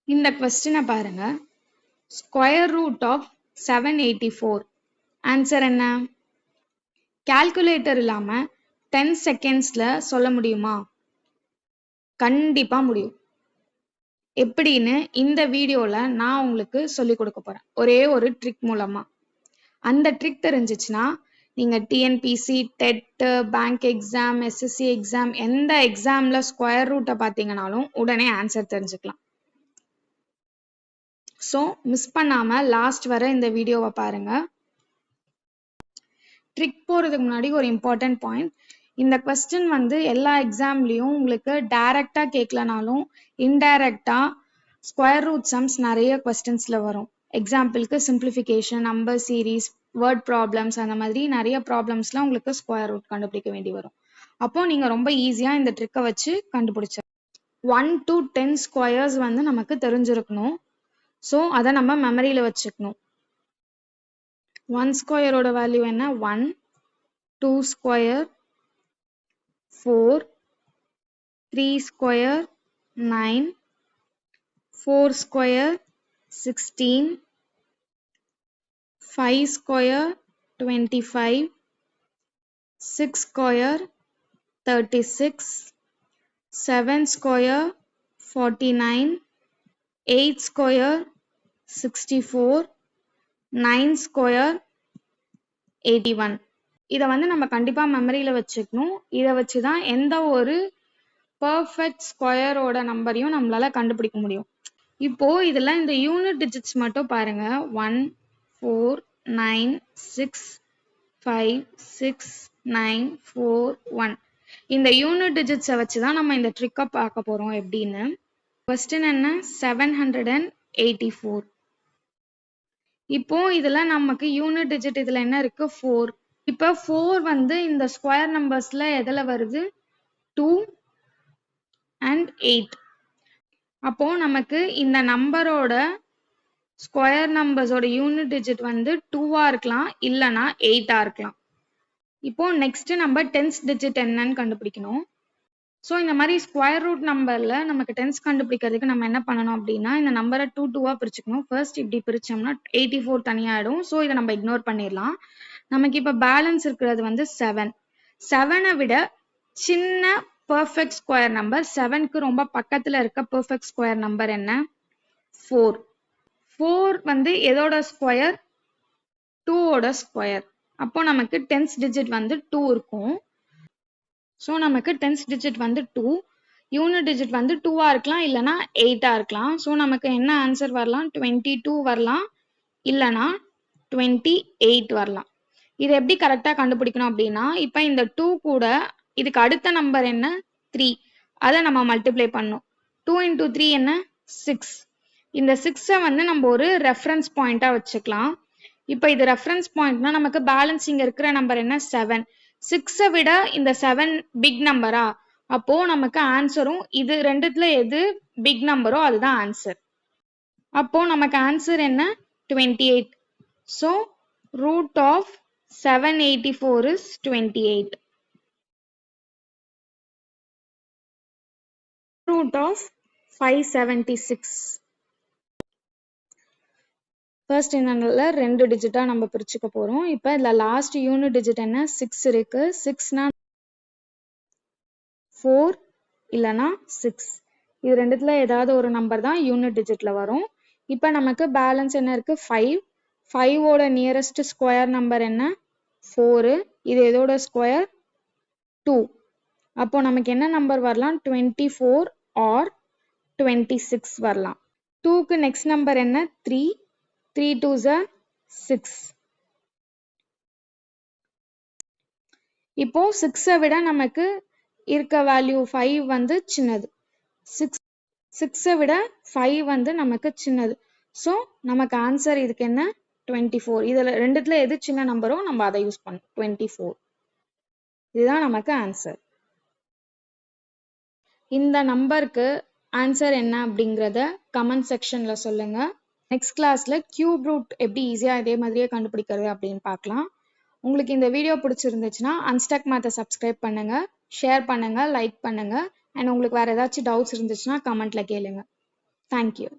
இந்த கொஸ்டினை பாருங்க. Square root of 784. ஆன்சர் என்ன? கால்குலேட்டர் இல்லாம 10 செகண்ட்ஸ்ல சொல்ல முடியுமா? கண்டிப்பா முடியும். எப்படின்னு இந்த வீடியோல நான் உங்களுக்கு சொல்லி கொடுக்க போறேன், ஒரே ஒரு ட்ரிக் மூலமா. அந்த ட்ரிக் தெரிஞ்சிச்சுன்னா நீங்க TNPSC, TET, bank exam, SSC exam, எந்த எக்ஸாம்ல ஸ்கொயர் ரூட்டை பார்த்தீங்கன்னாலும் உடனே ஆன்சர் தெரிஞ்சுக்கலாம். ஸோ மிஸ் பண்ணாம லாஸ்ட் வரை இந்த வீடியோவை பாருங்க. ட்ரிக் போறதுக்கு முன்னாடி ஒரு இம்பார்ட்டன்ட் பாயிண்ட். இந்த கொஸ்டின் வந்து எல்லா எக்ஸாம்லயும் உங்களுக்கு டைரக்டா கேட்கலனாலும் இன்டைரக்டா ஸ்கொயர் ரூட் சம்ஸ் நிறைய கொஸ்டின்ஸ்ல வரும். எக்ஸாம்பிளுக்கு simplification, number series, word problems, அந்த மாதிரி நிறைய ப்ராப்ளம்ஸ்லாம் உங்களுக்கு ஸ்கொயர் ரூட் கண்டுபிடிக்க வேண்டி வரும். அப்போ நீங்க ரொம்ப ஈஸியா இந்த ட்ரிக்கை வச்சு கண்டுபிடிச்ச 1 to 10 ஸ்கொயர்ஸ் வந்து நமக்கு தெரிஞ்சிருக்கணும். ஸோ அதை நம்ம மெமரியில வச்சுக்கணும். 1 ஸ்கொயரோட வேல்யூ என்ன? 1. 2 square 4. 3 square 9. 4 square 16. 5 square 25. 6 square 36. 7 square 49. 8 square 64. 9 square 81. இதை வந்து நம்ம கண்டிப்பா மெமரியில வச்சுக்கணும். இதை வச்சுதான் எந்த ஒரு பர்ஃபெக்ட் ஸ்கொயரோட நம்பரையும் நம்மளால கண்டுபிடிக்க முடியும். இப்போ இதுல இந்த யூனிட் டிஜிட்ஸ் மட்டும் பாருங்க. 1 4 9 6 5 6 9 4 1. இந்த யூனிட் டிஜிட்ஸை வச்சுதான் நம்ம இந்த ட்ரிக்கை பார்க்க போறோம். எப்படின்னு கொஸ்டின் என்ன? 784. இப்போ இதுல நமக்கு யூனிட் டிஜிட் இதுல என்ன இருக்கு? 4. இப்போ 4 வந்து இந்த ஸ்கொயர் நம்பர்ஸ்ல எதுல வருது? 2 and 8. அப்போ நமக்கு இந்த நம்பரோட ஸ்கொயர் நம்பர்ஸோட யூனிட் டிஜிட் வந்து 2-ஆ இருக்கலாம், இல்லைனா 8-ஆ இருக்கலாம். இப்போ நெக்ஸ்ட் நம்ம டென்ஸ் டிஜிட் என்னன்னு கண்டுபிடிக்கணும். ஸோ இந்த மாதிரி ஸ்கொயர் ரூட் நம்பர்ல நமக்கு டென்ஸ் கண்டுபிடிக்கிறதுக்கு நம்ம என்ன பண்ணணும் அப்படின்னா, இந்த நம்பரை 2-2-ஆ பிரிச்சுக்கணும். ஃபர்ஸ்ட் இப்படி பிரிச்சோம்னா 84 தனியாயிடும். ஸோ இதை நம்ம இக்னோர் பண்ணிடலாம். நமக்கு இப்போ பேலன்ஸ் இருக்கிறது வந்து 7. 7-ஐ விட சின்ன பர்ஃபெக்ட் ஸ்கொயர் நம்பர், 7க்கு ரொம்ப பக்கத்துல இருக்க பர்ஃபெக்ட் ஸ்கொயர் நம்பர் என்ன? 4. 4 வந்து எதோட ஸ்கொயர்? 2-ஓட ஸ்கொயர். அப்போ நமக்கு டென்ஸ் டிஜிட் வந்து 2 இருக்கும். ஸோ நமக்கு டென்ஸ் டிஜிட் வந்து 2. யூனிட் டிஜிட் வந்து 2-ஆ இருக்கலாம், இல்லைனா 8-ஆ இருக்கலாம். ஸோ நமக்கு என்ன ஆன்சர் வரலாம்? 22 வரலாம், இல்லைனா 28 வரலாம். இது எப்படி கரெக்டா கண்டுபிடிக்கணும் அப்படின்னா, இப்போ இந்த 2 கூட இதுக்கு அடுத்த நம்பர் என்ன? 3. அதை நம்ம மல்டிப்ளை பண்ணணும். 2 into 3 என்ன? 6. இந்த 6-ஐ வந்து நம்ம ஒரு ரெஃபரன்ஸ் பாயிண்டா வச்சுக்கலாம். இப்போ இது ரெஃபரன்ஸ் பாயிண்ட்னா நமக்கு பேலன்சிங் இருக்கிற நம்பர் என்ன? 7. 6-ஐ விட இந்த 7 பிக் நம்பரா? அப்போ நமக்கு ஆன்சரும் இது ரெண்டுத்துல எது பிக் நம்பரோ அதுதான் ஆன்சர். அப்போ நமக்கு ஆன்சர் என்ன? 28. So root of 784 is 28. Root of 576. First என்னல 2 டிஜிட்டா நம்ம பிரிச்சுக்க போறோம். இப்போ இதுல லாஸ்ட் யூனிட் டிஜிட் என்ன? 6 இருக்கு. 6னா 4 இல்லனா 6. இது ரெண்டுத்துல ஏதாவது ஒரு நம்பர் தான் யூனிட் டிஜிட்ல வரும். இப்போ நமக்கு பேலன்ஸ் என்ன இருக்கு? 5. 5-ஓட நியரஸ்ட் ஸ்கொயர் நம்பர் என்ன? 4. இது எதோட ஸ்கொயர்? 2. அப்போ நமக்கு என்ன நம்பர் வரலாம்? 24 or 26 வரலாம். 2க்கு நெக்ஸ்ட் நம்பர் என்ன? 3. 3 2s are 6. இப்போ 6-ஐ விட நமக்கு இருக்க வேல்யூ 5 வந்து சின்னது. 6-ஐ விட 5 வந்து நமக்கு சின்னது. ஸோ நமக்கு ஆன்சர் இதுக்கு என்ன? 24. இதுல ரெண்டுத்துல எது சின்ன நம்பரோ நம்ம அதை யூஸ் பண்ணோம். 24. இதுதான் நமக்கு ஆன்சர். இந்த நம்பருக்கு ஆன்சர் என்ன அப்படிங்கிறத கமெண்ட் செக்ஷன்ல சொல்லுங்க. நெக்ஸ்ட் கிளாஸ்ல கியூப் ரூட் எப்படி ஈஸியா இதே மாதிரியே கண்டுபிடிக்கிறது அப்படின்னு பார்க்கலாம். உங்களுக்கு இந்த வீடியோ பிடிச்சிருந்துச்சுன்னா அன்ஸ்டக் மேத்தை சப்ஸ்கிரைப் பண்ணுங்க, ஷேர் பண்ணுங்க, லைக் பண்ணுங்க. அண்ட் உங்களுக்கு வேற ஏதாச்சும் டவுட்ஸ் இருந்துச்சுன்னா கமெண்ட்ல கேளுங்க. தேங்க்யூ.